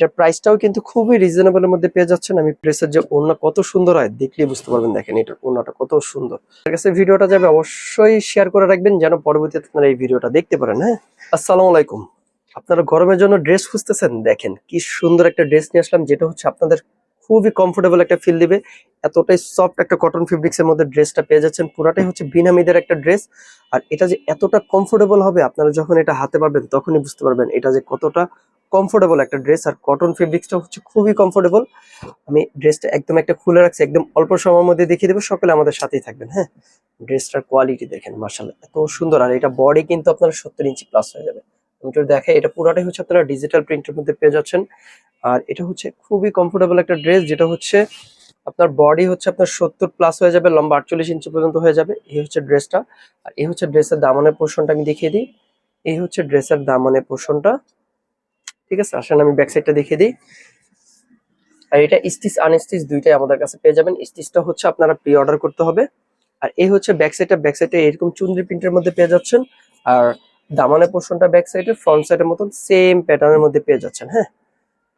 এটার প্রাইসটাও কিন্তু খুবই রিজনেবলের মধ্যে পেয়ে যাচ্ছেন। আমি ড্রেসের যে ওড়না কত সুন্দর হয় দেখলেই বুঝতে পারবেন। দেখেন এটার ওড়নাটা কত সুন্দর। আপনার কাছে ভিডিওটা যাবে অবশ্যই শেয়ার করে রাখবেন যেন পরবর্তীতে আপনারা এই ভিডিওটা দেখতে পারেন। হ্যাঁ, আসসালামু আলাইকুম। আপনারা গরমের জন্য ড্রেস খুঁজতেছেন, দেখেন কি সুন্দর একটা ড্রেস নিয়ে আসলাম, যেটা হচ্ছে আপনাদের খুবই কমফোর্টেবল একটা ফিল দিবে। এতটাই সফট একটা কটন ফেব্রিক্স এর মধ্যে ড্রেসটা পেয়ে যাচ্ছেন। পুরাটাই হচ্ছে বিনামিদের একটা ড্রেস। আর এটা যে এতটা কমফোর্টেবল হবে আপনারা যখন এটা হাতে পারবেন তখনই বুঝতে পারবেন এটা যে কতটা কমফোর্টেবল একটা ড্রেস। আর কটন ফেব্রিক্সটা হচ্ছে খুবই কমফোর্টেবল। আমি ড্রেসটা একদম একটা খুলে রাখছি, একদম অল্প সময়ের মধ্যে দেখিয়ে দেবো। সকলে আমাদের সাথেই থাকবেন। হ্যাঁ, ড্রেসটার কোয়ালিটি দেখেন, মাশাআল্লাহ এত সুন্দর। আর এটা বডি কিন্তু আপনার 70 ইঞ্চি প্লাস হয়ে যাবে। আমি একটু দেখাই, এটা পুরাটাই হচ্ছে আপনারা ডিজিটাল প্রিন্টের মধ্যে পেয়ে যাচ্ছেন। আর এটা হচ্ছে খুবই কমফোর্টেবল একটা ড্রেস, যেটা হচ্ছে আপনার বডি হচ্ছে আপনার 70 প্লাস হয়ে যাবে, লম্বা 48 ইঞ্চি পর্যন্ত হয়ে যাবে। এই হচ্ছে ড্রেসটা। আর এই হচ্ছে ড্রেসের দামানের পোর্শনটা আমি দেখিয়ে দিই। এই হচ্ছে ড্রেসের দামানের পোর্শনটা, ঠিক আছে। আসেন আমি ব্যাক সাইডটা দেখিয়ে দিই। আর এটা স্টিচ আনস্টিচ দুইটাই আমাদের কাছে পেয়ে যাবেন। স্টিচটা হচ্ছে আপনারা প্রি অর্ডার করতে হবে। আর এই হচ্ছে ব্যাক সাইডটা, ব্যাক সাইডে এরকম চুনরি প্রিন্টের মধ্যে পেয়ে যাচ্ছেন। আর দামানের পোর্শনটা ব্যাক সাইডে ফ্রন্ট সাইডের মতন সেম প্যাটার্নের মধ্যে পেয়ে যাচ্ছেন। হ্যাঁ,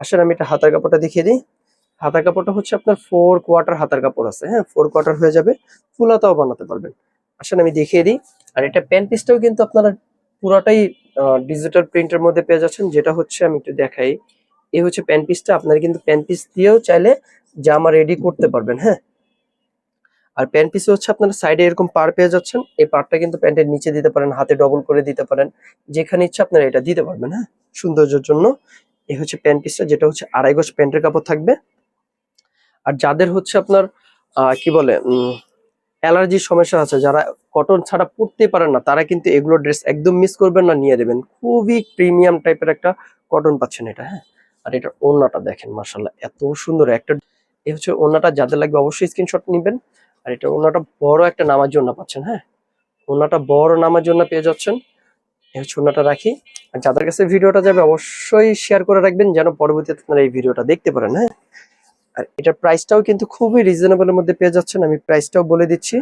আসলে আমি এটা হাতার কাপড়টা দেখিয়ে দিই। হাতার কাপড়টা হচ্ছে আপনার 4 কোয়ার্টার হাতার কাপড় আছে। হ্যাঁ, 4 কোয়ার্টার হয়ে যাবে, ফুল হাতাও বানাতে পারবেন। আসলে আমি দেখিয়ে দিই। আর এটা প্যান্ট পিসটাও কিন্তু আপনারা পুরাটাই ডিজিটাল প্রিন্টের মধ্যে পেয়ে যাচ্ছেন, যেটা হচ্ছে আমি একটু দেখাই। এই হচ্ছে প্যান্ট পিসটা, আপনারা কিন্তু প্যান্ট পিস দিয়েও চাইলে জামা রেডি করতে পারবেন। হ্যাঁ, আর প্যান্ট পিসে হচ্ছে আপনারা সাইডে এরকম পার পেয়ে যাচ্ছেন। এই পারটা কিন্তু প্যান্টের নিচে দিতে পারেন, হাতে ডবল করে দিতে পারেন, যেখানে ইচ্ছা আপনারা এটা দিতে পারবেন। হ্যাঁ, সৌন্দর্যের জন্য। এই হচ্ছে প্যান্ট পিসটা, যেটা হচ্ছে 2.5 গজ প্যান্টের কাপড় থাকবে। আর যাদের হচ্ছে আপনার কি বলে অ্যালার্জির সমস্যা আছে, যারা কটন ছাড়া পরতে পারেন না, তারা কিন্তু এগুলো ড্রেস একদম মিস করবেন না, নিয়ে নেবেন। খুবই প্রিমিয়াম টাইপের একটা কটন পাচ্ছেন এটা। হ্যাঁ, আর এটার ওড়নাটা দেখেন, মাশাআল্লাহ এত সুন্দর একটা। এই হচ্ছে ওড়নাটা, যাদের লাগবে অবশ্যই স্ক্রিনশট নেবেন। আর এটা ওড়নাটা বড় একটা নামার জন্য পাচ্ছেন। হ্যাঁ, ওড়নাটা বড় নামার জন্য পেয়ে যাচ্ছেন। এই হচ্ছে ওড়নাটা রাখি। আর যাদের কাছে ভিডিওটা যাবে অবশ্যই শেয়ার করে রাখবেন যেন পরবর্তীতে আপনারা এই ভিডিওটা দেখতে পারেন। হ্যাঁ, আর এটার প্রাইসটাও কিন্তু খুবই রিজনেবলের মধ্যে পেয়ে যাচ্ছেন। আমি প্রাইসটাও বলে দিচ্ছি,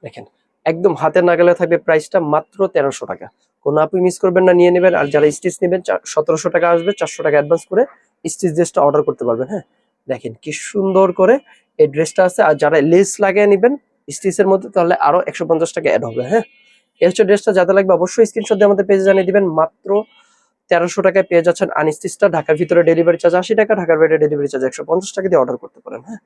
দেখেন একদম হাতের নাগালে থাকবে। প্রাইসটা মাত্র 1300 টাকা। কোনো আপনি মিস করবেন না, নিয়ে নেবেন। আর যারা স্টিচ নেবেন 1700 টাকা আসবে, 400 টাকা অ্যাডভান্স করে স্টিচ ড্রেসটা অর্ডার করতে পারবেন। হ্যাঁ, দেখেন কি সুন্দর করে এই ড্রেসটা আছে। আর যারা লেস লাগিয়ে নেবেন স্টিচের মধ্যে, তাহলে আরো 150 টাকা অ্যাড হবে। হ্যাঁ, এই হচ্ছে ড্রেসটা। যাদের লাগবে অবশ্যই স্ক্রিনশট দিয়ে আমাদের পেজে জানিয়ে দিবেন। মাত্র 1300 টাকায় পেয়ে যাচ্ছেন আনস্টিচটা। ঢাকার ভিতরে ডেলিভারি চার্জ 80 টাকা, ঢাকার বাইরে ডেলিভারি চার্জ 150 টাকা দিয়ে অর্ডার করতে পারেন। হ্যাঁ।